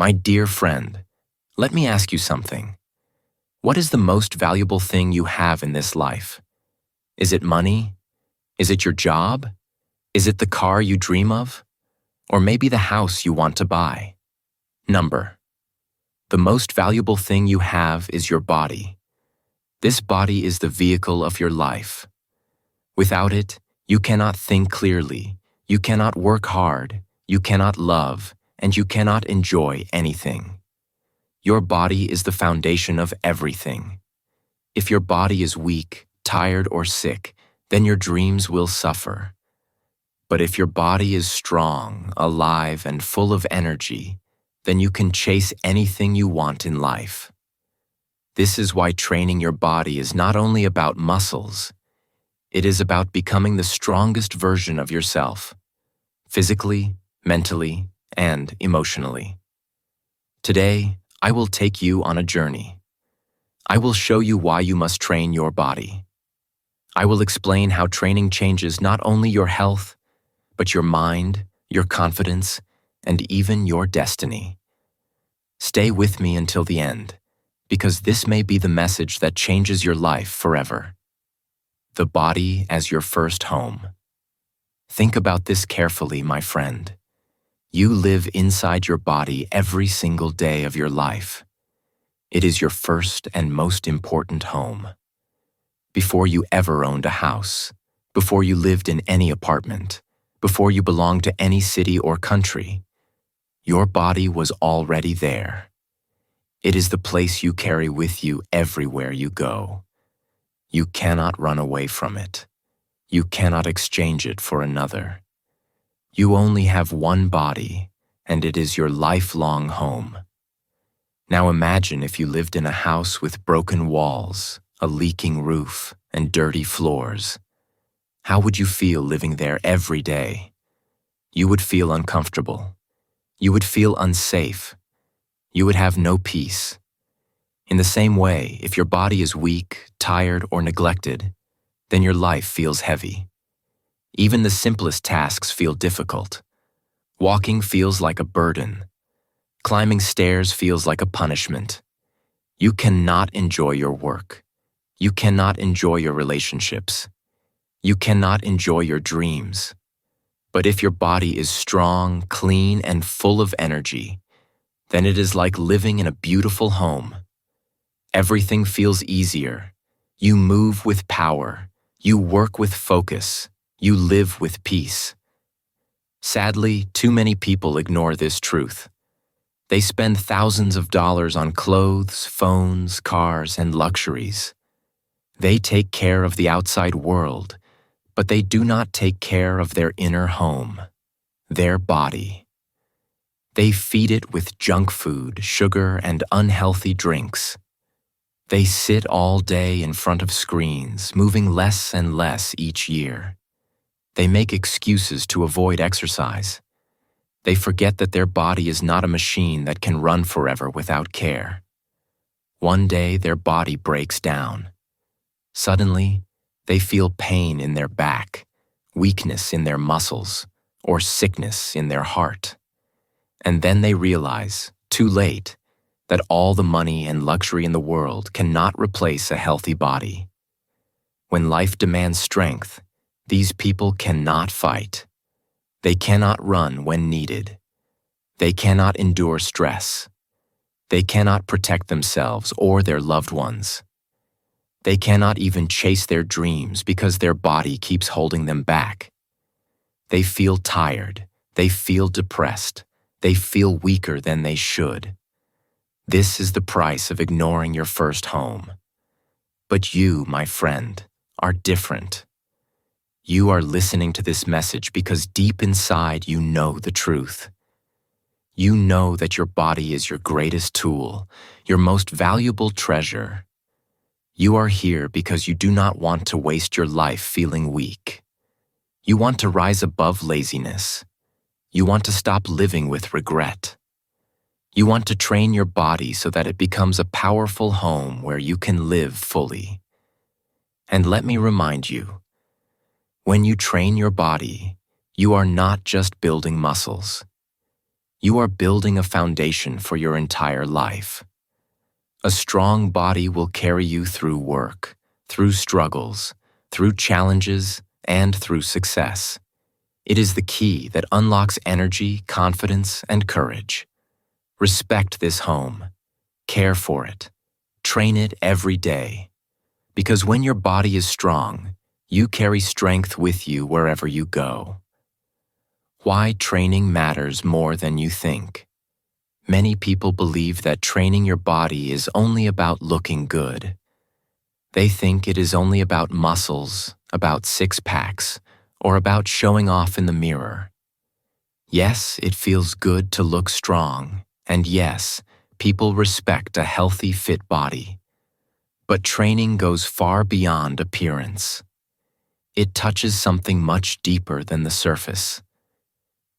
My dear friend, let me ask you something. What is the most valuable thing you have in this life? Is it money? Is it your job? Is it the car you dream of? Or maybe the house you want to buy? Number. The most valuable thing you have is your body. This body is the vehicle of your life. Without it, you cannot think clearly, you cannot work hard, you cannot love, and you cannot enjoy anything. Your body is the foundation of everything. If your body is weak, tired, or sick, then your dreams will suffer. But if your body is strong, alive, and full of energy, then you can chase anything you want in life. This is why training your body is not only about muscles, it is about becoming the strongest version of yourself, physically, mentally, and emotionally. Today, I will take you on a journey. I will show you why you must train your body. I will explain how training changes not only your health, but your mind, your confidence, and even your destiny. Stay with me until the end, because this may be the message that changes your life forever. The body as your first home. Think about this carefully, my friend. You live inside your body every single day of your life. It is your first and most important home. Before you ever owned a house, before you lived in any apartment, before you belonged to any city or country, your body was already there. It is the place you carry with you everywhere you go. You cannot run away from it. You cannot exchange it for another. You only have one body, and it is your lifelong home. Now imagine if you lived in a house with broken walls, a leaking roof, and dirty floors. How would you feel living there every day? You would feel uncomfortable. You would feel unsafe. You would have no peace. In the same way, if your body is weak, tired, or neglected, then your life feels heavy. Even the simplest tasks feel difficult. Walking feels like a burden. Climbing stairs feels like a punishment. You cannot enjoy your work. You cannot enjoy your relationships. You cannot enjoy your dreams. But if your body is strong, clean, and full of energy, then it is like living in a beautiful home. Everything feels easier. You move with power. You work with focus. You live with peace. Sadly, too many people ignore this truth. They spend thousands of dollars on clothes, phones, cars, and luxuries. They take care of the outside world, but they do not take care of their inner home, their body. They feed it with junk food, sugar, and unhealthy drinks. They sit all day in front of screens, moving less and less each year. They make excuses to avoid exercise. They forget that their body is not a machine that can run forever without care. One day their body breaks down. Suddenly, they feel pain in their back, weakness in their muscles, or sickness in their heart. And then they realize, too late, that all the money and luxury in the world cannot replace a healthy body. When life demands strength, these people cannot fight. They cannot run when needed. They cannot endure stress. They cannot protect themselves or their loved ones. They cannot even chase their dreams because their body keeps holding them back. They feel tired. They feel depressed. They feel weaker than they should. This is the price of ignoring your first home. But you, my friend, are different. You are listening to this message because deep inside you know the truth. You know that your body is your greatest tool, your most valuable treasure. You are here because you do not want to waste your life feeling weak. You want to rise above laziness. You want to stop living with regret. You want to train your body so that it becomes a powerful home where you can live fully. And let me remind you, when you train your body, you are not just building muscles. You are building a foundation for your entire life. A strong body will carry you through work, through struggles, through challenges, and through success. It is the key that unlocks energy, confidence, and courage. Respect this home. Care for it. Train it every day. Because when your body is strong, you carry strength with you wherever you go. Why training matters more than you think. Many people believe that training your body is only about looking good. They think it is only about muscles, about six-packs, or about showing off in the mirror. Yes, it feels good to look strong, and yes, people respect a healthy, fit body. But training goes far beyond appearance. It touches something much deeper than the surface.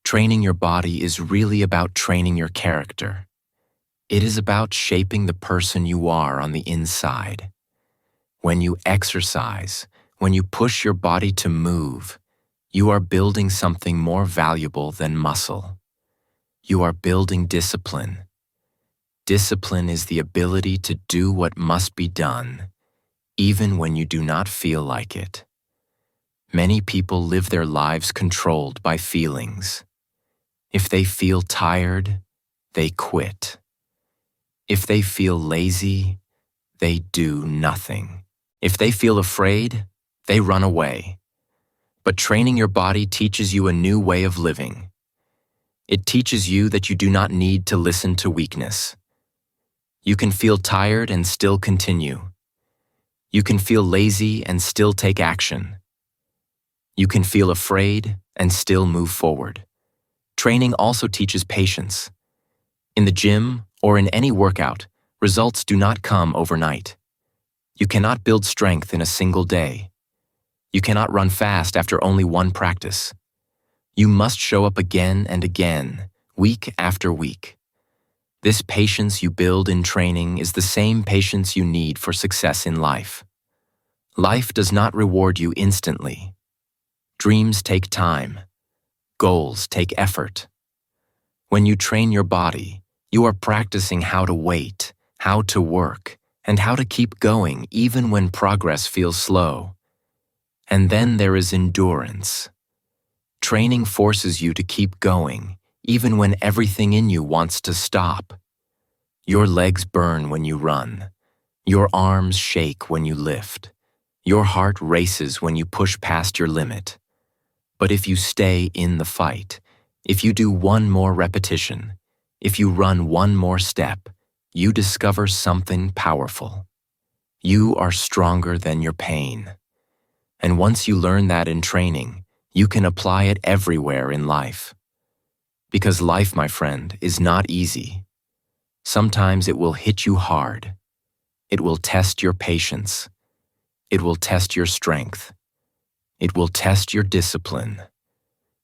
Training your body is really about training your character. It is about shaping the person you are on the inside. When you exercise, when you push your body to move, you are building something more valuable than muscle. You are building discipline. Discipline is the ability to do what must be done, even when you do not feel like it. Many people live their lives controlled by feelings. If they feel tired, they quit. If they feel lazy, they do nothing. If they feel afraid, they run away. But training your body teaches you a new way of living. It teaches you that you do not need to listen to weakness. You can feel tired and still continue. You can feel lazy and still take action. You can feel afraid and still move forward. Training also teaches patience. In the gym or in any workout, results do not come overnight. You cannot build strength in a single day. You cannot run fast after only one practice. You must show up again and again, week after week. This patience you build in training is the same patience you need for success in life. Life does not reward you instantly. Dreams take time. Goals take effort. When you train your body, you are practicing how to wait, how to work, and how to keep going even when progress feels slow. And then there is endurance. Training forces you to keep going, even when everything in you wants to stop. Your legs burn when you run. Your arms shake when you lift. Your heart races when you push past your limit. But if you stay in the fight, if you do one more repetition, if you run one more step, you discover something powerful. You are stronger than your pain. And once you learn that in training, you can apply it everywhere in life. Because life, my friend, is not easy. Sometimes it will hit you hard. It will test your patience. It will test your strength. It will test your discipline.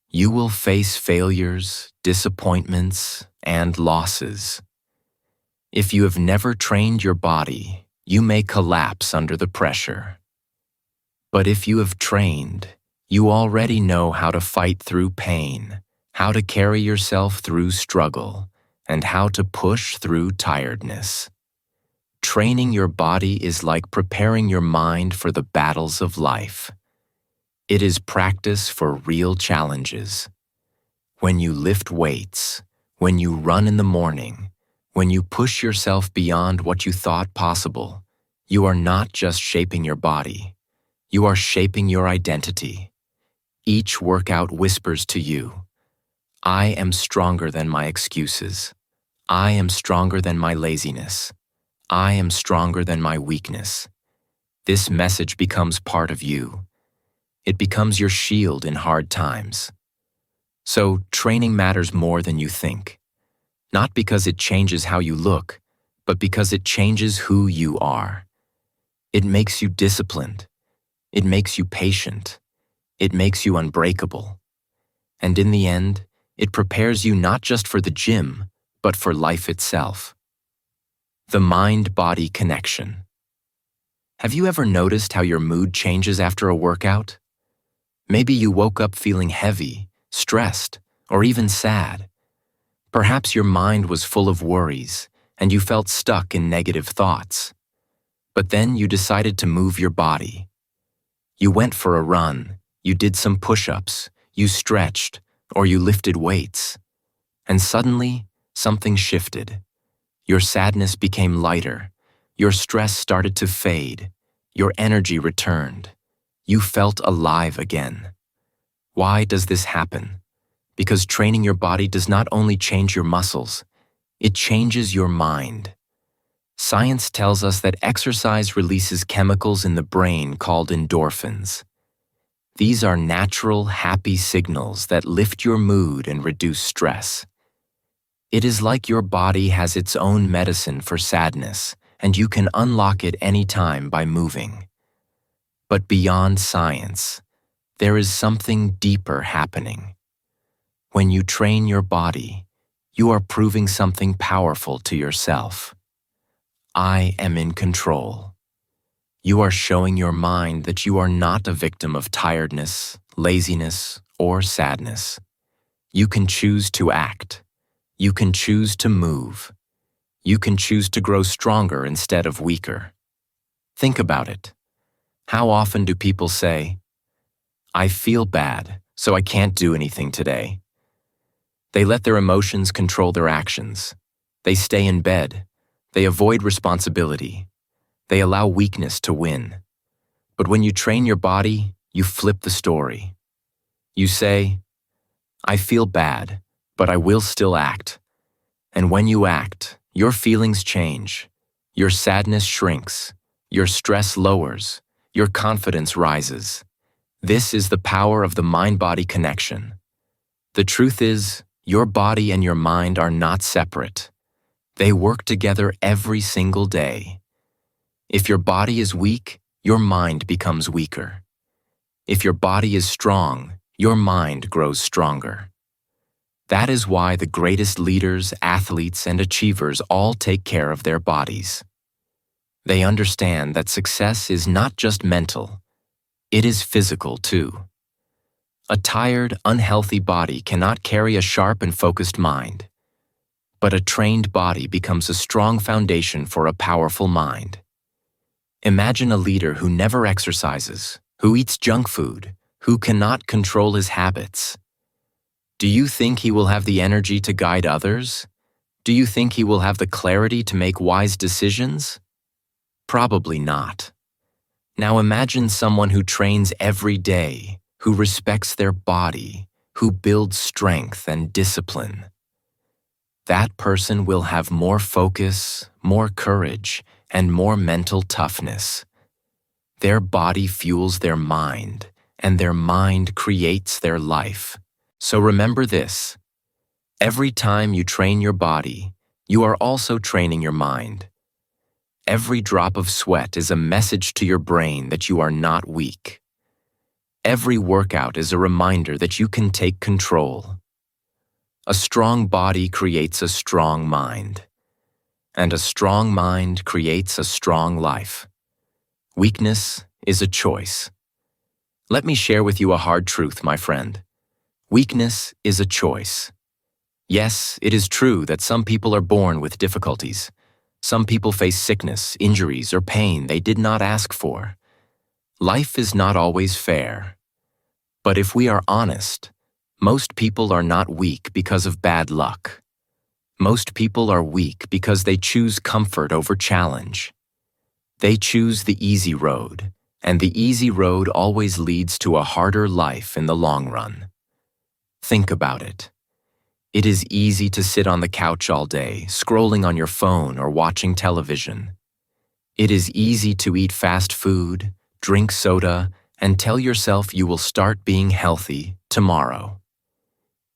You will face failures, disappointments, and losses. If you have never trained your body, you may collapse under the pressure. But if you have trained, you already know how to fight through pain, how to carry yourself through struggle, and how to push through tiredness. Training your body is like preparing your mind for the battles of life. It is practice for real challenges. When you lift weights, when you run in the morning, when you push yourself beyond what you thought possible, you are not just shaping your body. You are shaping your identity. Each workout whispers to you, I am stronger than my excuses. I am stronger than my laziness. I am stronger than my weakness. This message becomes part of you. It becomes your shield in hard times. So, training matters more than you think. Not because it changes how you look, but because it changes who you are. It makes you disciplined. It makes you patient. It makes you unbreakable. And in the end, it prepares you not just for the gym, but for life itself. The mind-body connection. Have you ever noticed how your mood changes after a workout? Maybe you woke up feeling heavy, stressed, or even sad. Perhaps your mind was full of worries, and you felt stuck in negative thoughts. But then you decided to move your body. You went for a run, you did some push-ups, you stretched, or you lifted weights. And suddenly, something shifted. Your sadness became lighter. Your stress started to fade. Your energy returned. You felt alive again. Why does this happen? Because training your body does not only change your muscles, it changes your mind. Science tells us that exercise releases chemicals in the brain called endorphins. These are natural, happy signals that lift your mood and reduce stress. It is like your body has its own medicine for sadness, and you can unlock it anytime by moving. But beyond science, there is something deeper happening. When you train your body, you are proving something powerful to yourself. I am in control. You are showing your mind that you are not a victim of tiredness, laziness, or sadness. You can choose to act. You can choose to move. You can choose to grow stronger instead of weaker. Think about it. How often do people say, "I feel bad, so I can't do anything today"? They let their emotions control their actions. They stay in bed. They avoid responsibility. They allow weakness to win. But when you train your body, you flip the story. You say, "I feel bad, but I will still act." And when you act, your feelings change. Your sadness shrinks. Your stress lowers. Your confidence rises. This is the power of the mind-body connection. The truth is, your body and your mind are not separate. They work together every single day. If your body is weak, your mind becomes weaker. If your body is strong, your mind grows stronger. That is why the greatest leaders, athletes, and achievers all take care of their bodies. They understand that success is not just mental, it is physical too. A tired, unhealthy body cannot carry a sharp and focused mind. But a trained body becomes a strong foundation for a powerful mind. Imagine a leader who never exercises, who eats junk food, who cannot control his habits. Do you think he will have the energy to guide others? Do you think he will have the clarity to make wise decisions? Probably not. Now imagine someone who trains every day, who respects their body, who builds strength and discipline. That person will have more focus, more courage, and more mental toughness. Their body fuels their mind, and their mind creates their life. So remember this: every time you train your body, you are also training your mind. Every drop of sweat is a message to your brain that you are not weak. Every workout is a reminder that you can take control. A strong body creates a strong mind, and a strong mind creates a strong life. Weakness is a choice. Let me share with you a hard truth, my friend. Weakness is a choice. Yes, it is true that some people are born with difficulties. Some people face sickness, injuries, or pain they did not ask for. Life is not always fair. But if we are honest, most people are not weak because of bad luck. Most people are weak because they choose comfort over challenge. They choose the easy road, and the easy road always leads to a harder life in the long run. Think about it. It is easy to sit on the couch all day, scrolling on your phone or watching television. It is easy to eat fast food, drink soda, and tell yourself you will start being healthy tomorrow.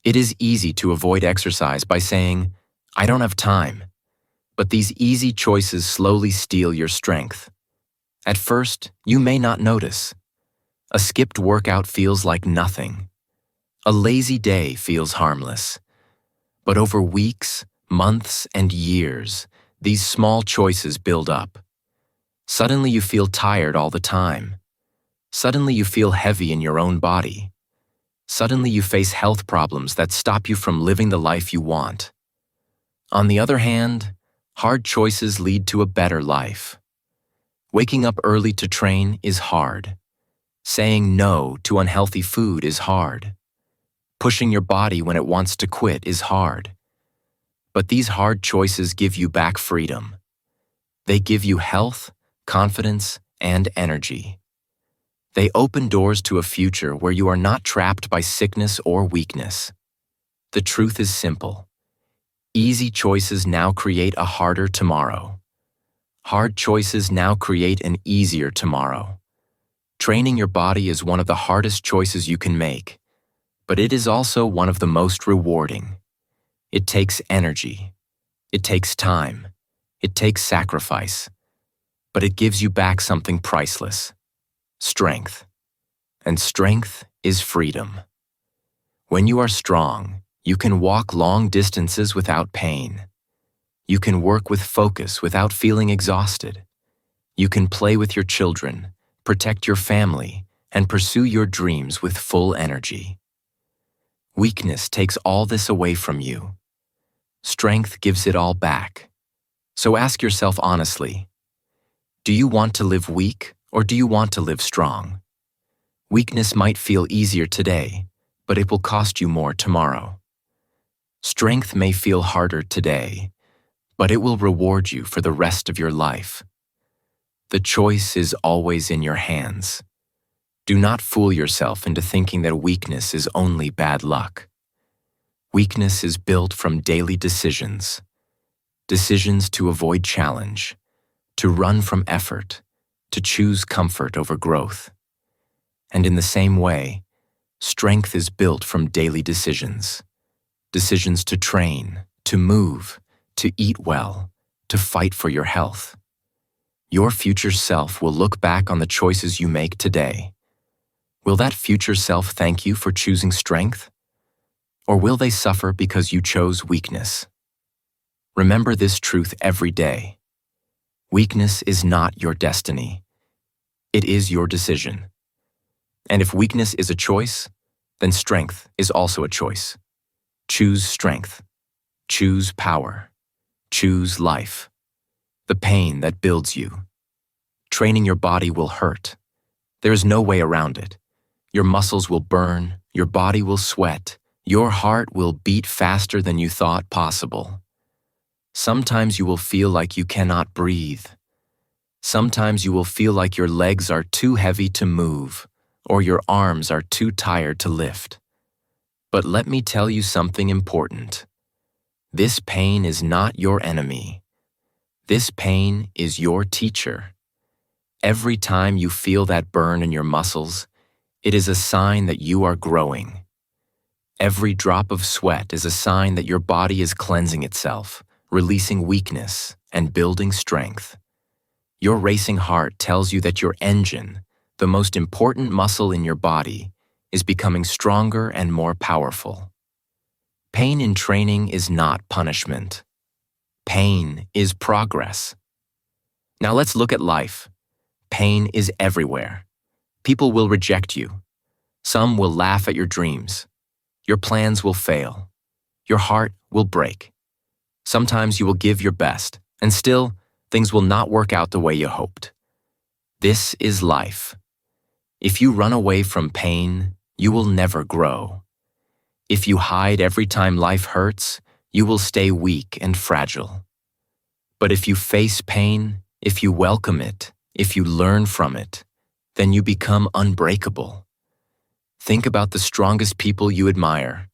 It is easy to avoid exercise by saying, "I don't have time." But these easy choices slowly steal your strength. At first, you may not notice. A skipped workout feels like nothing. A lazy day feels harmless. But over weeks, months, and years, these small choices build up. Suddenly you feel tired all the time. Suddenly you feel heavy in your own body. Suddenly you face health problems that stop you from living the life you want. On the other hand, hard choices lead to a better life. Waking up early to train is hard. Saying no to unhealthy food is hard. Pushing your body when it wants to quit is hard. But these hard choices give you back freedom. They give you health, confidence, and energy. They open doors to a future where you are not trapped by sickness or weakness. The truth is simple. Easy choices now create a harder tomorrow. Hard choices now create an easier tomorrow. Training your body is one of the hardest choices you can make, but it is also one of the most rewarding. It takes energy. It takes time. It takes sacrifice. But it gives you back something priceless: strength. And strength is freedom. When you are strong, you can walk long distances without pain. You can work with focus without feeling exhausted. You can play with your children, protect your family, and pursue your dreams with full energy. Weakness takes all this away from you. Strength gives it all back. So ask yourself honestly, do you want to live weak or do you want to live strong? Weakness might feel easier today, but it will cost you more tomorrow. Strength may feel harder today, but it will reward you for the rest of your life. The choice is always in your hands. Do not fool yourself into thinking that weakness is only bad luck. Weakness is built from daily decisions. Decisions to avoid challenge, to run from effort, to choose comfort over growth. And in the same way, strength is built from daily decisions. Decisions to train, to move, to eat well, to fight for your health. Your future self will look back on the choices you make today. Will that future self thank you for choosing strength? Or will they suffer because you chose weakness? Remember this truth every day. Weakness is not your destiny. It is your decision. And if weakness is a choice, then strength is also a choice. Choose strength. Choose power. Choose life. The pain that builds you. Training your body will hurt. There is no way around it. Your muscles will burn, your body will sweat, your heart will beat faster than you thought possible. Sometimes you will feel like you cannot breathe. Sometimes you will feel like your legs are too heavy to move, or your arms are too tired to lift. But let me tell you something important. This pain is not your enemy. This pain is your teacher. Every time you feel that burn in your muscles, it is a sign that you are growing. Every drop of sweat is a sign that your body is cleansing itself, releasing weakness and building strength. Your racing heart tells you that your engine, the most important muscle in your body, is becoming stronger and more powerful. Pain in training is not punishment. Pain is progress. Now let's look at life. Pain is everywhere. People will reject you. Some will laugh at your dreams. Your plans will fail. Your heart will break. Sometimes you will give your best, and still, things will not work out the way you hoped. This is life. If you run away from pain, you will never grow. If you hide every time life hurts, you will stay weak and fragile. But if you face pain, if you welcome it, if you learn from it, then you become unbreakable. Think about the strongest people you admire.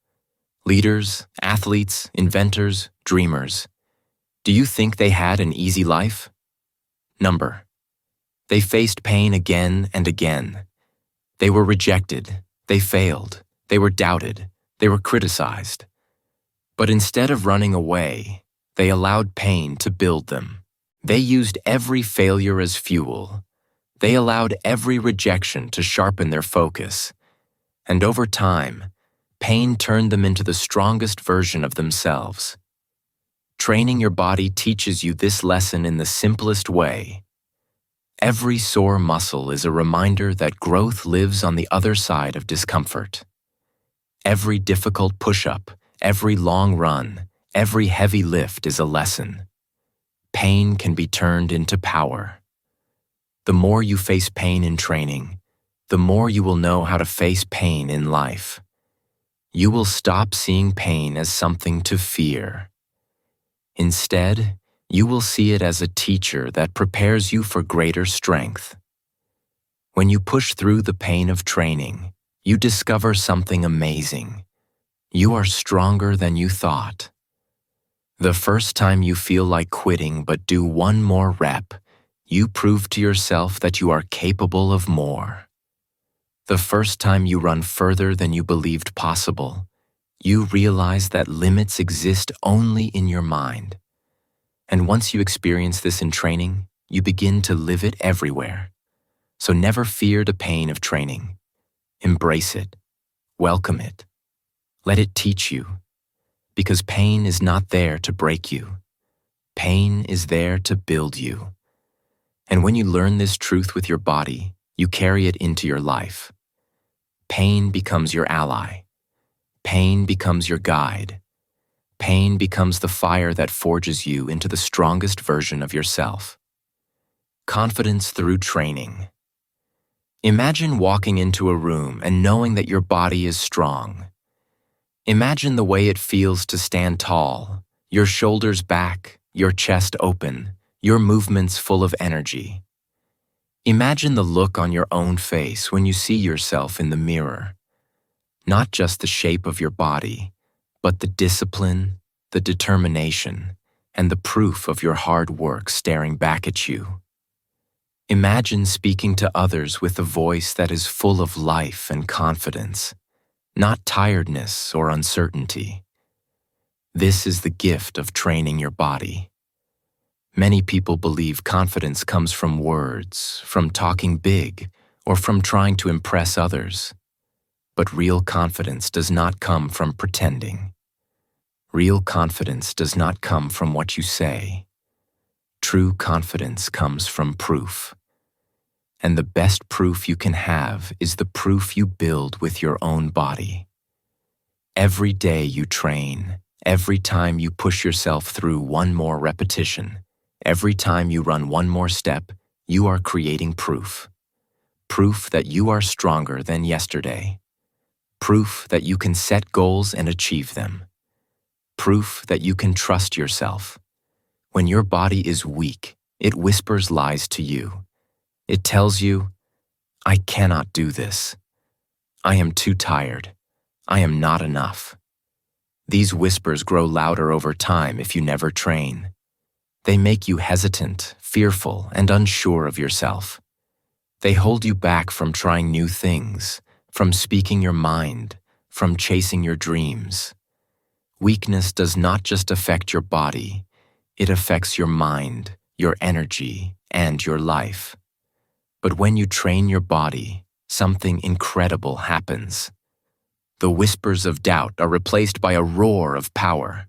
Leaders, athletes, inventors, dreamers. Do you think they had an easy life? Number. They faced pain again and again. They were rejected. They failed. They were doubted. They were criticized. But instead of running away, they allowed pain to build them. They used every failure as fuel. They allowed every rejection to sharpen their focus. And over time, pain turned them into the strongest version of themselves. Training your body teaches you this lesson in the simplest way. Every sore muscle is a reminder that growth lives on the other side of discomfort. Every difficult push-up, every long run, Every heavy lift is a lesson. Pain can be turned into power. The more you face pain in training, the more you will know how to face pain in life. You will stop seeing pain as something to fear. Instead, you will see it as a teacher that prepares you for greater strength. When you push through the pain of training, you discover something amazing. You are stronger than you thought. The first time you feel like quitting but do one more rep, you prove to yourself that you are capable of more. The first time you run further than you believed possible, you realize that limits exist only in your mind. And once you experience this in training, you begin to live it everywhere. So never fear the pain of training. Embrace it. Welcome it. Let it teach you. Because pain is not there to break you. Pain is there to build you. And when you learn this truth with your body, you carry it into your life. Pain becomes your ally. Pain becomes your guide. Pain becomes the fire that forges you into the strongest version of yourself. Confidence through training. Imagine walking into a room and knowing that your body is strong. Imagine the way it feels to stand tall, your shoulders back, your chest open, your movements full of energy. Imagine the look on your own face when you see yourself in the mirror. Not just the shape of your body, but the discipline, the determination, and the proof of your hard work staring back at you. Imagine speaking to others with a voice that is full of life and confidence, not tiredness or uncertainty. This is the gift of training your body. Many people believe confidence comes from words, from talking big, or from trying to impress others. But real confidence does not come from pretending. Real confidence does not come from what you say. True confidence comes from proof. And the best proof you can have is the proof you build with your own body. Every day you train, every time you push yourself through one more repetition, every time you run one more step, you are creating proof. Proof that you are stronger than yesterday. Proof that you can set goals and achieve them. Proof that you can trust yourself. When your body is weak, it whispers lies to you. It tells you, I cannot do this. I am too tired. I am not enough. These whispers grow louder over time if you never train. They make you hesitant, fearful, and unsure of yourself. They hold you back from trying new things, from speaking your mind, from chasing your dreams. Weakness does not just affect your body, it affects your mind, your energy, and your life. But when you train your body, something incredible happens. The whispers of doubt are replaced by a roar of power.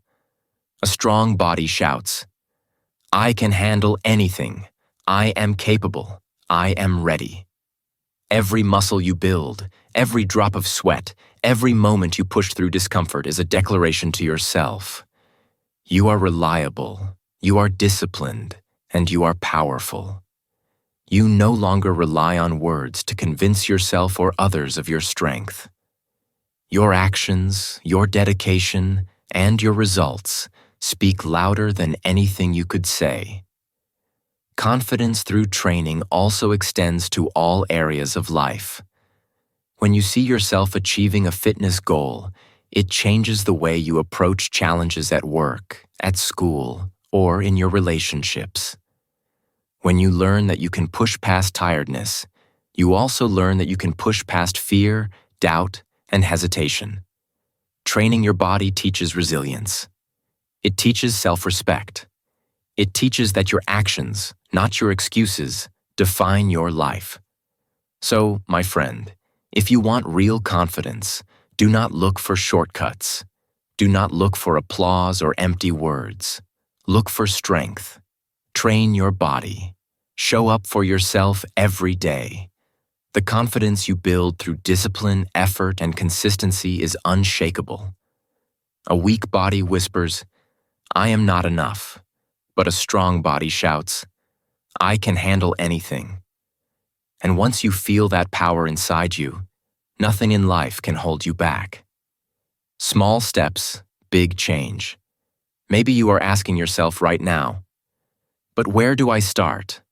A strong body shouts, I can handle anything. I am capable. I am ready. Every muscle you build, every drop of sweat, every moment you push through discomfort is a declaration to yourself. You are reliable, you are disciplined, and you are powerful. You no longer rely on words to convince yourself or others of your strength. Your actions, your dedication, and your results speak louder than anything you could say. Confidence through training also extends to all areas of life. When you see yourself achieving a fitness goal, it changes the way you approach challenges at work, at school, or in your relationships. When you learn that you can push past tiredness, you also learn that you can push past fear, doubt, and hesitation. Training your body teaches resilience. It teaches self-respect. It teaches that your actions, not your excuses, define your life. So, my friend, if you want real confidence, do not look for shortcuts. Do not look for applause or empty words. Look for strength. Train your body. Show up for yourself every day. The confidence you build through discipline, effort, and consistency is unshakable. A weak body whispers, I am not enough. But a strong body shouts, I can handle anything. And once you feel that power inside you, nothing in life can hold you back. Small steps, big change. Maybe you are asking yourself right now, but where do I start?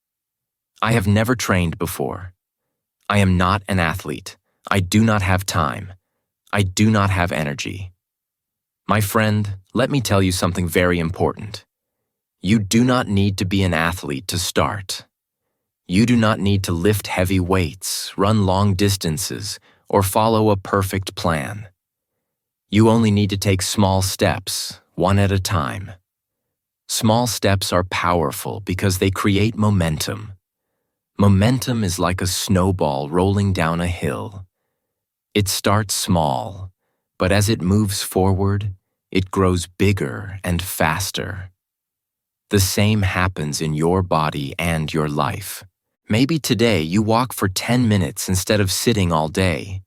I have never trained before. I am not an athlete. I do not have time. I do not have energy. My friend, let me tell you something very important. You do not need to be an athlete to start. You do not need to lift heavy weights, run long distances, or follow a perfect plan. You only need to take small steps, one at a time. Small steps are powerful because they create momentum. Momentum is like a snowball rolling down a hill. It starts small, but as it moves forward, it grows bigger and faster. The same happens in your body and your life. Maybe today you walk for 10 minutes instead of sitting all day.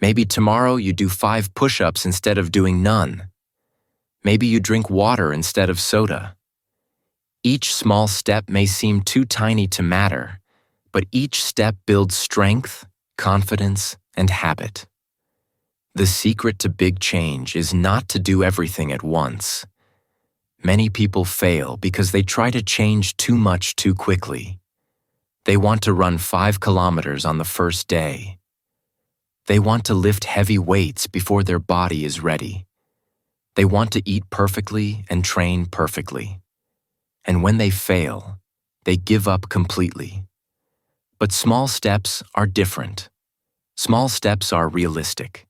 Maybe tomorrow you do 5 push-ups instead of doing none. Maybe you drink water instead of soda. Each small step may seem too tiny to matter, but each step builds strength, confidence, and habit. The secret to big change is not to do everything at once. Many people fail because they try to change too much too quickly. They want to run 5 kilometers on the first day. They want to lift heavy weights before their body is ready. They want to eat perfectly and train perfectly. And when they fail, they give up completely. But small steps are different. Small steps are realistic.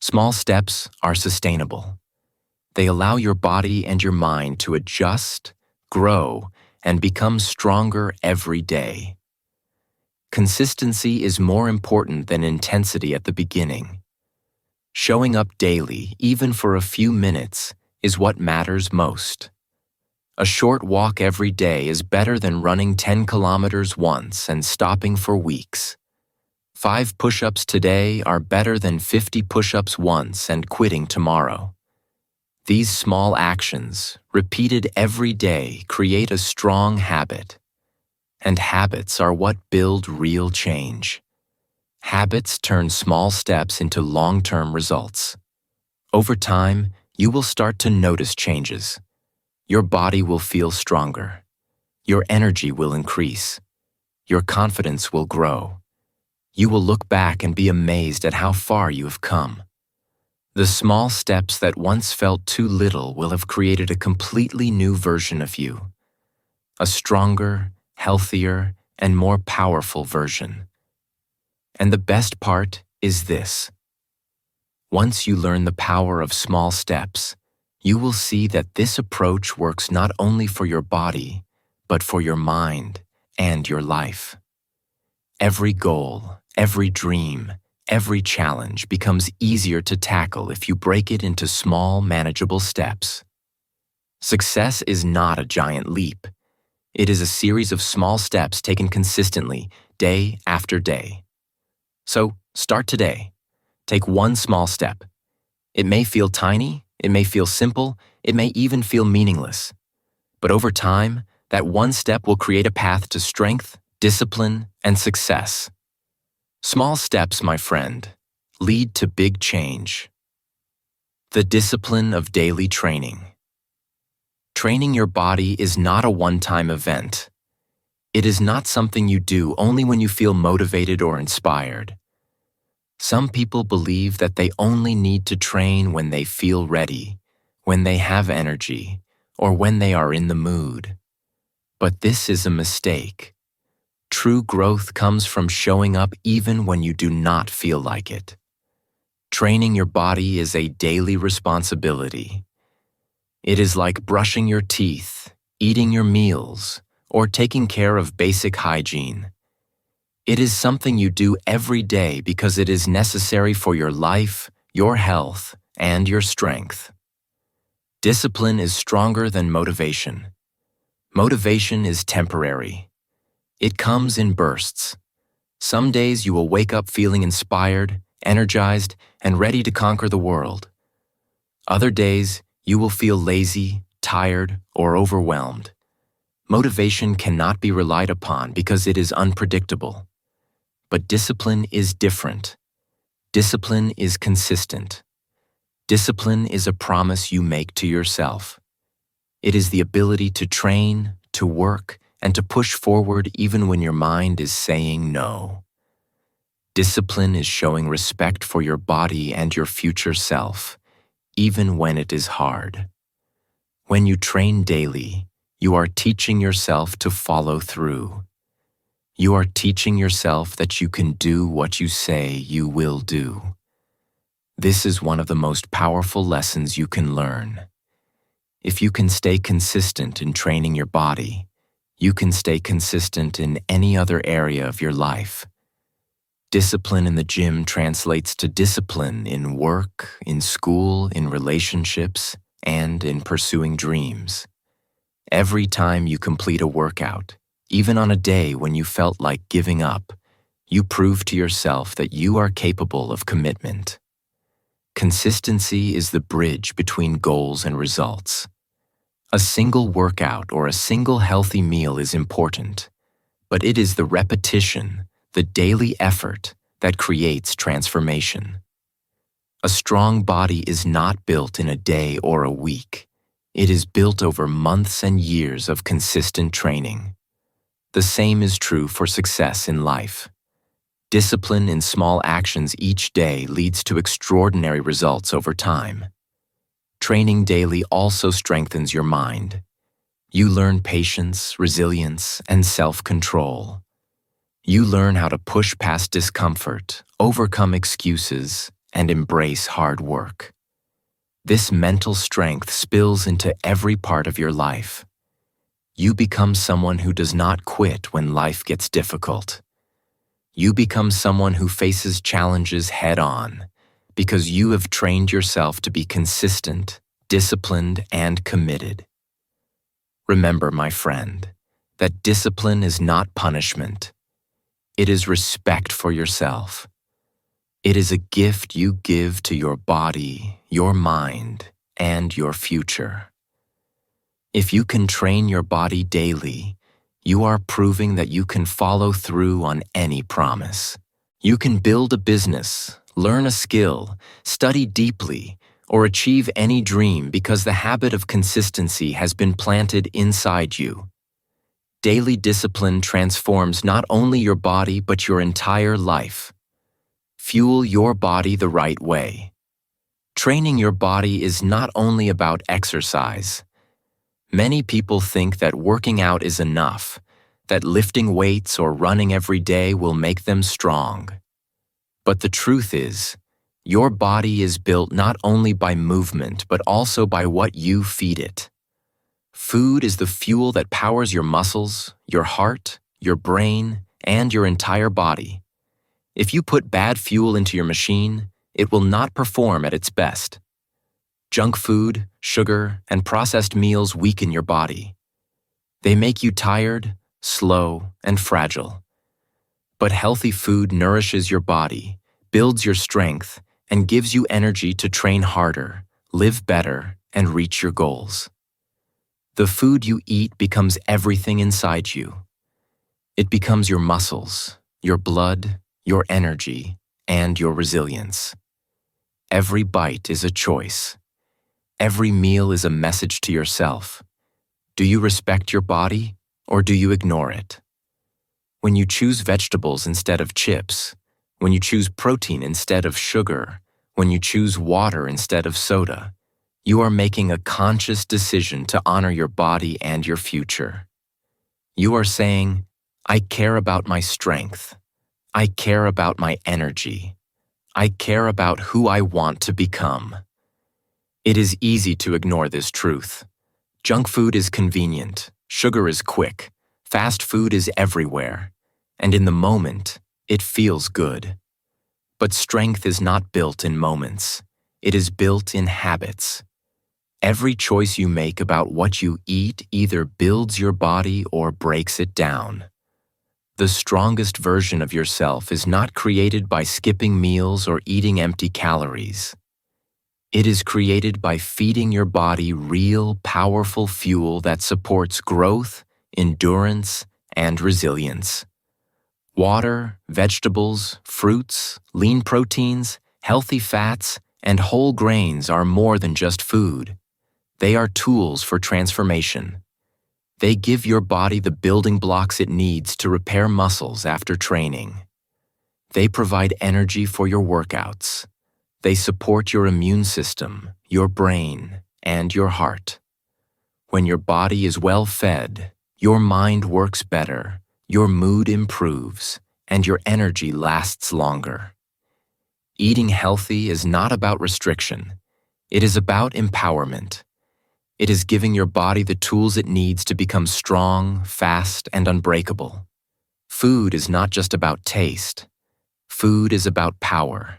Small steps are sustainable. They allow your body and your mind to adjust, grow, and become stronger every day. Consistency is more important than intensity at the beginning. Showing up daily, even for a few minutes, is what matters most. A short walk every day is better than running 10 kilometers once and stopping for weeks. 5 push-ups today are better than 50 push-ups once and quitting tomorrow. These small actions, repeated every day, create a strong habit. And habits are what build real change. Habits turn small steps into long-term results. Over time, you will start to notice changes. Your body will feel stronger. Your energy will increase. Your confidence will grow. You will look back and be amazed at how far you have come. The small steps that once felt too little will have created a completely new version of you. A stronger, healthier, and more powerful version. And the best part is this. Once you learn the power of small steps, you will see that this approach works not only for your body, but for your mind and your life. Every goal, every dream, every challenge becomes easier to tackle if you break it into small, manageable steps. Success is not a giant leap. It is a series of small steps taken consistently, day after day. So, start today. Take one small step. It may feel tiny, it may feel simple, it may even feel meaningless. But over time, that one step will create a path to strength, discipline, and success. Small steps, my friend, lead to big change. The discipline of daily training. Training your body is not a one-time event. It is not something you do only when you feel motivated or inspired. Some people believe that they only need to train when they feel ready, when they have energy, or when they are in the mood. But this is a mistake. True growth comes from showing up even when you do not feel like it. Training your body is a daily responsibility. It is like brushing your teeth, eating your meals, or taking care of basic hygiene. It is something you do every day because it is necessary for your life, your health, and your strength. Discipline is stronger than motivation. Motivation is temporary. It comes in bursts. Some days you will wake up feeling inspired, energized, and ready to conquer the world. Other days, you will feel lazy, tired, or overwhelmed. Motivation cannot be relied upon because it is unpredictable. But discipline is different. Discipline is consistent. Discipline is a promise you make to yourself. It is the ability to train, to work, and to push forward even when your mind is saying no. Discipline is showing respect for your body and your future self, even when it is hard. When you train daily, you are teaching yourself to follow through. You are teaching yourself that you can do what you say you will do. This is one of the most powerful lessons you can learn. If you can stay consistent in training your body, you can stay consistent in any other area of your life. Discipline in the gym translates to discipline in work, in school, in relationships, and in pursuing dreams. Every time you complete a workout, even on a day when you felt like giving up, you prove to yourself that you are capable of commitment. Consistency is the bridge between goals and results. A single workout or a single healthy meal is important, but it is the repetition, the daily effort, that creates transformation. A strong body is not built in a day or a week. It is built over months and years of consistent training. The same is true for success in life. Discipline in small actions each day leads to extraordinary results over time. Training daily also strengthens your mind. You learn patience, resilience, and self-control. You learn how to push past discomfort, overcome excuses, and embrace hard work. This mental strength spills into every part of your life. You become someone who does not quit when life gets difficult. You become someone who faces challenges head-on because you have trained yourself to be consistent, disciplined, and committed. Remember, my friend, that discipline is not punishment. It is respect for yourself. It is a gift you give to your body, your mind, and your future. If you can train your body daily, you are proving that you can follow through on any promise. You can build a business, learn a skill, study deeply, or achieve any dream because the habit of consistency has been planted inside you. Daily discipline transforms not only your body but your entire life. Fuel your body the right way. Training your body is not only about exercise. Many people think that working out is enough, that lifting weights or running every day will make them strong. But the truth is, your body is built not only by movement but also by what you feed it. Food is the fuel that powers your muscles, your heart, your brain, and your entire body. If you put bad fuel into your machine, it will not perform at its best. Junk food, sugar, and processed meals weaken your body. They make you tired, slow, and fragile. But healthy food nourishes your body, builds your strength, and gives you energy to train harder, live better, and reach your goals. The food you eat becomes everything inside you. It becomes your muscles, your blood, your energy, and your resilience. Every bite is a choice. Every meal is a message to yourself. Do you respect your body, or do you ignore it? When you choose vegetables instead of chips, when you choose protein instead of sugar, when you choose water instead of soda, you are making a conscious decision to honor your body and your future. You are saying, I care about my strength. I care about my energy. I care about who I want to become. It is easy to ignore this truth. Junk food is convenient, sugar is quick, fast food is everywhere, and in the moment, it feels good. But strength is not built in moments. It is built in habits. Every choice you make about what you eat either builds your body or breaks it down. The strongest version of yourself is not created by skipping meals or eating empty calories. It is created by feeding your body real, powerful fuel that supports growth, endurance, and resilience. Water, vegetables, fruits, lean proteins, healthy fats, and whole grains are more than just food. They are tools for transformation. They give your body the building blocks it needs to repair muscles after training. They provide energy for your workouts. They support your immune system, your brain, and your heart. When your body is well fed, your mind works better, your mood improves, and your energy lasts longer. Eating healthy is not about restriction. It is about empowerment. It is giving your body the tools it needs to become strong, fast, and unbreakable. Food is not just about taste. Food is about power.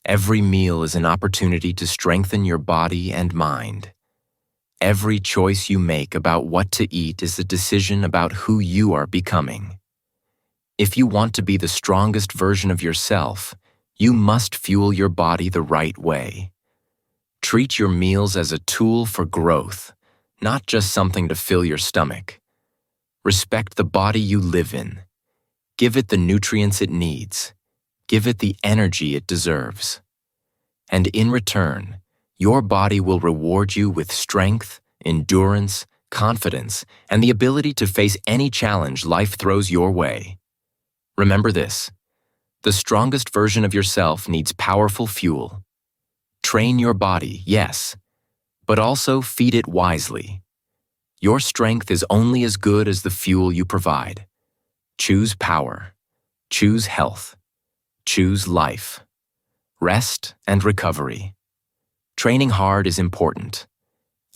Every meal is an opportunity to strengthen your body and mind. Every choice you make about what to eat is a decision about who you are becoming. If you want to be the strongest version of yourself, you must fuel your body the right way. Treat your meals as a tool for growth, not just something to fill your stomach. Respect the body you live in. Give it the nutrients it needs. Give it the energy it deserves. And in return, your body will reward you with strength, endurance, confidence, and the ability to face any challenge life throws your way. Remember this: the strongest version of yourself needs powerful fuel. Train your body, yes, but also feed it wisely. Your strength is only as good as the fuel you provide. Choose power. Choose health. Choose life. Rest and recovery. Training hard is important.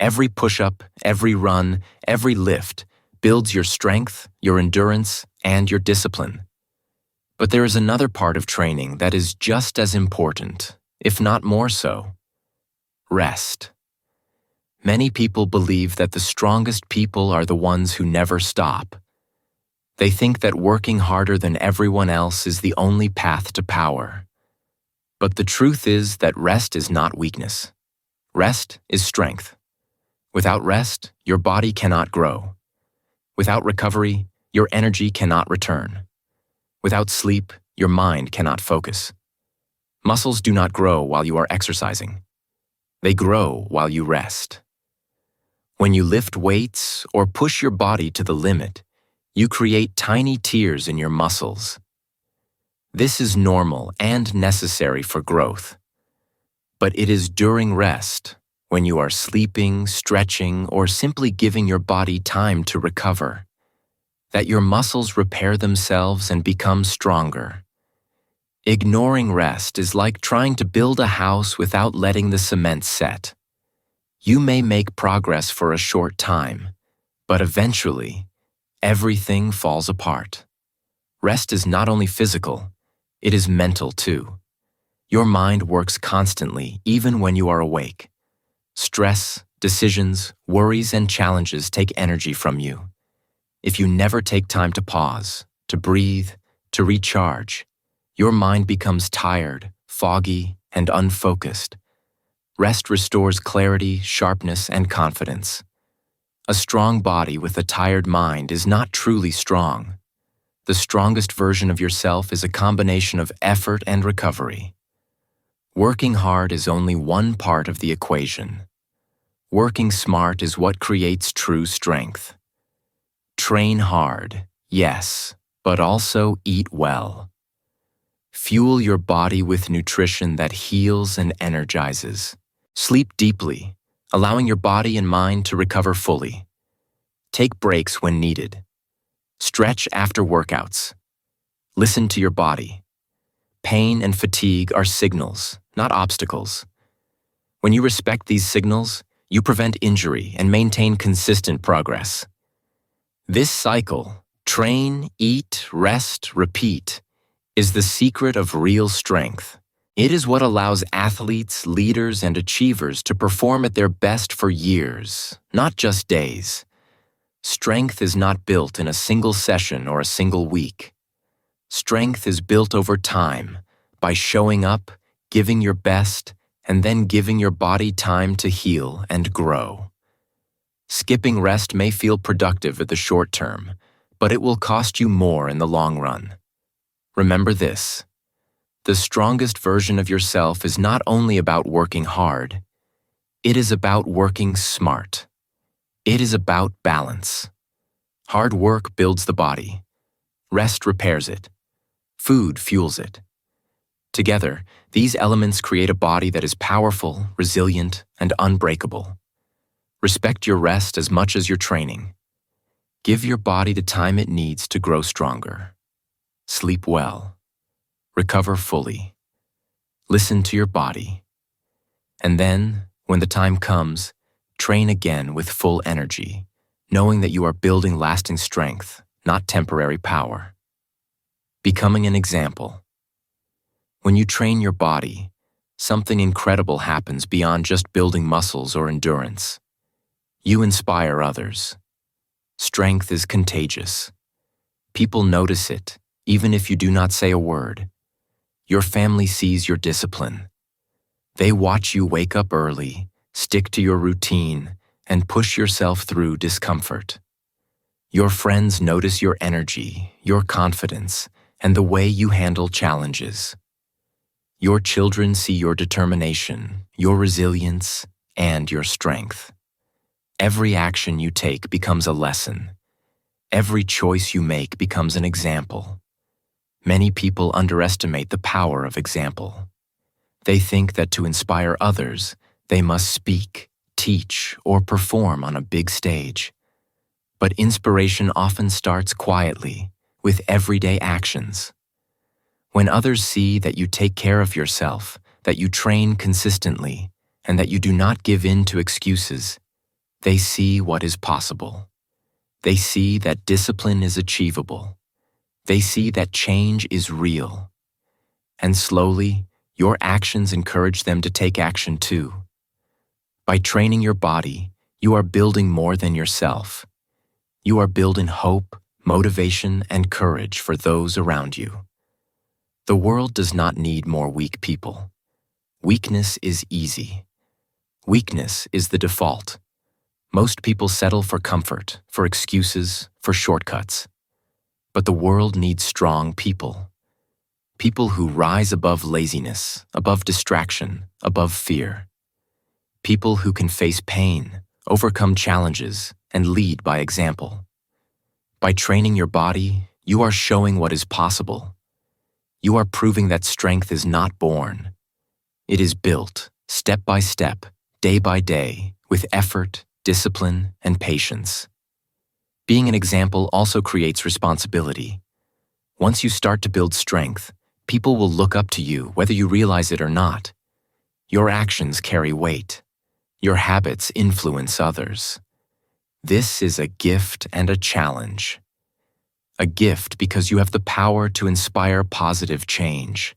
Every push-up, every run, every lift builds your strength, your endurance, and your discipline. But there is another part of training that is just as important, if not more so. Rest. Many people believe that the strongest people are the ones who never stop. They think that working harder than everyone else is the only path to power. But the truth is that rest is not weakness. Rest is strength. Without rest, your body cannot grow. Without recovery, your energy cannot return. Without sleep, your mind cannot focus. Muscles do not grow while you are exercising. They grow while you rest. When you lift weights or push your body to the limit, you create tiny tears in your muscles. This is normal and necessary for growth. But it is during rest, when you are sleeping, stretching, or simply giving your body time to recover, that your muscles repair themselves and become stronger. Ignoring rest is like trying to build a house without letting the cement set. You may make progress for a short time, but eventually, everything falls apart. Rest is not only physical, it is mental too. Your mind works constantly, even when you are awake. Stress, decisions, worries, and challenges take energy from you. If you never take time to pause, to breathe, to recharge, your mind becomes tired, foggy, and unfocused. Rest restores clarity, sharpness, and confidence. A strong body with a tired mind is not truly strong. The strongest version of yourself is a combination of effort and recovery. Working hard is only one part of the equation. Working smart is what creates true strength. Train hard, yes, but also eat well. Fuel your body with nutrition that heals and energizes. Sleep deeply, allowing your body and mind to recover fully. Take breaks when needed. Stretch after workouts. Listen to your body. Pain and fatigue are signals, not obstacles. When you respect these signals, you prevent injury and maintain consistent progress. This cycle, train, eat, rest, repeat, is the secret of real strength. It is what allows athletes, leaders, and achievers to perform at their best for years, not just days. Strength is not built in a single session or a single week. Strength is built over time by showing up, giving your best, and then giving your body time to heal and grow. Skipping rest may feel productive at the short term, but it will cost you more in the long run. Remember this: the strongest version of yourself is not only about working hard, it is about working smart. It is about balance. Hard work builds the body. Rest repairs it. Food fuels it. Together, these elements create a body that is powerful, resilient, and unbreakable. Respect your rest as much as your training. Give your body the time it needs to grow stronger. Sleep well. Recover fully. Listen to your body. And then, when the time comes, train again with full energy, knowing that you are building lasting strength, not temporary power. Becoming an example. When you train your body, something incredible happens beyond just building muscles or endurance. You inspire others. Strength is contagious. People notice it, even if you do not say a word. Your family sees your discipline. They watch you wake up early, stick to your routine, and push yourself through discomfort. Your friends notice your energy, your confidence, and the way you handle challenges. Your children see your determination, your resilience, and your strength. Every action you take becomes a lesson. Every choice you make becomes an example. Many people underestimate the power of example. They think that to inspire others, they must speak, teach, or perform on a big stage. But inspiration often starts quietly, with everyday actions. When others see that you take care of yourself, that you train consistently, and that you do not give in to excuses, they see what is possible. They see that discipline is achievable. They see that change is real. And slowly, your actions encourage them to take action too. By training your body, you are building more than yourself. You are building hope, motivation, and courage for those around you. The world does not need more weak people. Weakness is easy. Weakness is the default. Most people settle for comfort, for excuses, for shortcuts. But the world needs strong people. People who rise above laziness, above distraction, above fear. People who can face pain, overcome challenges, and lead by example. By training your body, you are showing what is possible. You are proving that strength is not born. It is built, step by step, day by day, with effort, discipline, and patience. Being an example also creates responsibility. Once you start to build strength, people will look up to you whether you realize it or not. Your actions carry weight. Your habits influence others. This is a gift and a challenge. A gift because you have the power to inspire positive change.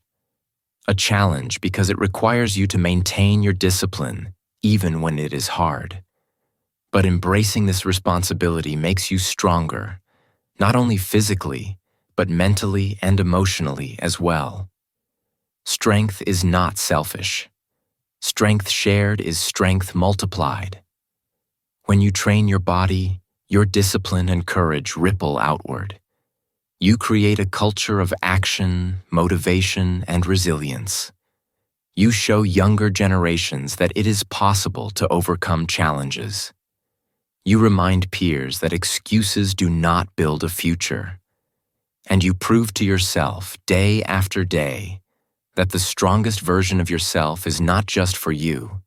A challenge because it requires you to maintain your discipline, even when it is hard. But embracing this responsibility makes you stronger, not only physically, but mentally and emotionally as well. Strength is not selfish. Strength shared is strength multiplied. When you train your body, your discipline and courage ripple outward. You create a culture of action, motivation, and resilience. You show younger generations that it is possible to overcome challenges. You remind peers that excuses do not build a future. And you prove to yourself, day after day, that the strongest version of yourself is not just for you.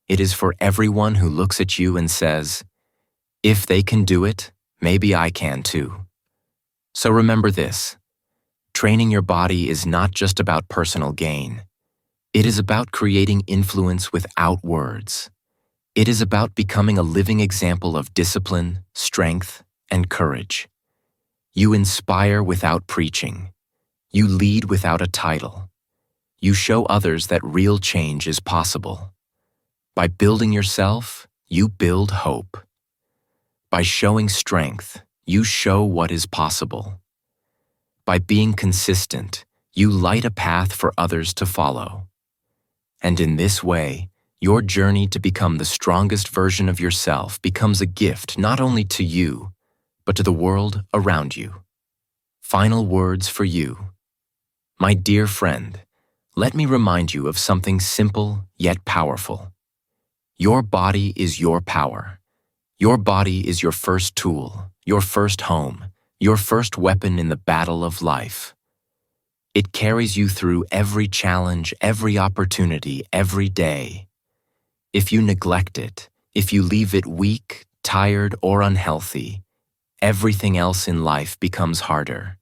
It is for everyone who looks at you and says, "If they can do it, maybe I can too." So remember this: training your body is not just about personal gain. It is about creating influence without words. It is about becoming a living example of discipline, strength, and courage. You inspire without preaching. You lead without a title. You show others that real change is possible. By building yourself, you build hope. By showing strength, you show what is possible. By being consistent, you light a path for others to follow. And in this way, your journey to become the strongest version of yourself becomes a gift not only to you, but to the world around you. Final words for you. My dear friend, let me remind you of something simple yet powerful. Your body is your power. Your body is your first tool, your first home, your first weapon in the battle of life. It carries you through every challenge, every opportunity, every day. If you neglect it, if you leave it weak, tired, or unhealthy, everything else in life becomes harder.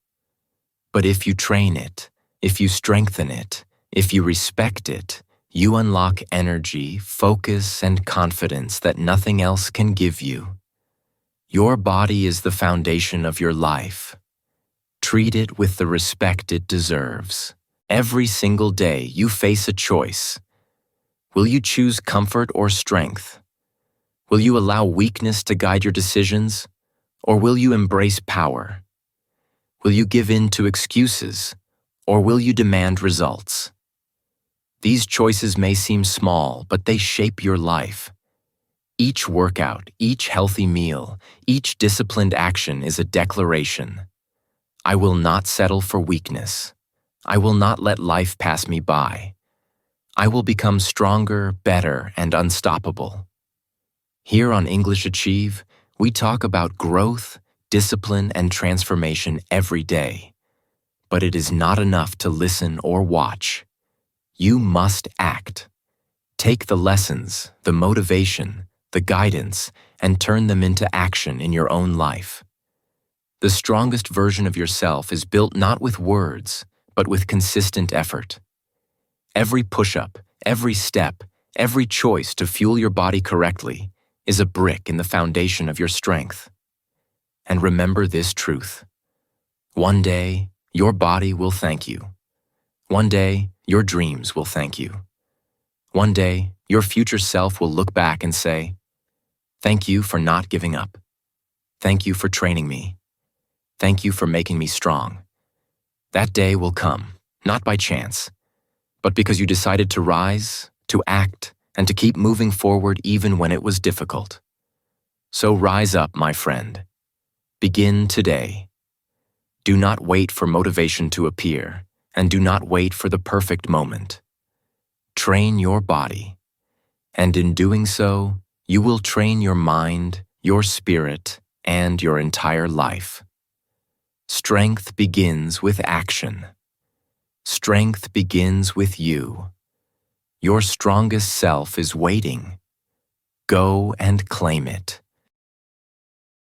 But if you train it, if you strengthen it, if you respect it, you unlock energy, focus, and confidence that nothing else can give you. Your body is the foundation of your life. Treat it with the respect it deserves. Every single day, you face a choice. Will you choose comfort or strength? Will you allow weakness to guide your decisions? Or will you embrace power? Will you give in to excuses? Or will you demand results? These choices may seem small, but they shape your life. Each workout, each healthy meal, each disciplined action is a declaration. I will not settle for weakness. I will not let life pass me by. I will become stronger, better, and unstoppable. Here on English Achieve, we talk about growth, discipline, and transformation every day. But it is not enough to listen or watch. You must act. Take the lessons, the motivation, the guidance, and turn them into action in your own life. The strongest version of yourself is built not with words, but with consistent effort. Every push-up, every step, every choice to fuel your body correctly is a brick in the foundation of your strength. And remember this truth. One day, your body will thank you. One day, your dreams will thank you. One day, your future self will look back and say, "Thank you for not giving up. Thank you for training me. Thank you for making me strong." That day will come, not by chance, but because you decided to rise, to act, and to keep moving forward even when it was difficult. So rise up, my friend. Begin today. Do not wait for motivation to appear, and do not wait for the perfect moment. Train your body, and in doing so, you will train your mind, your spirit, and your entire life. Strength begins with action. Strength begins with you. Your strongest self is waiting. Go and claim it.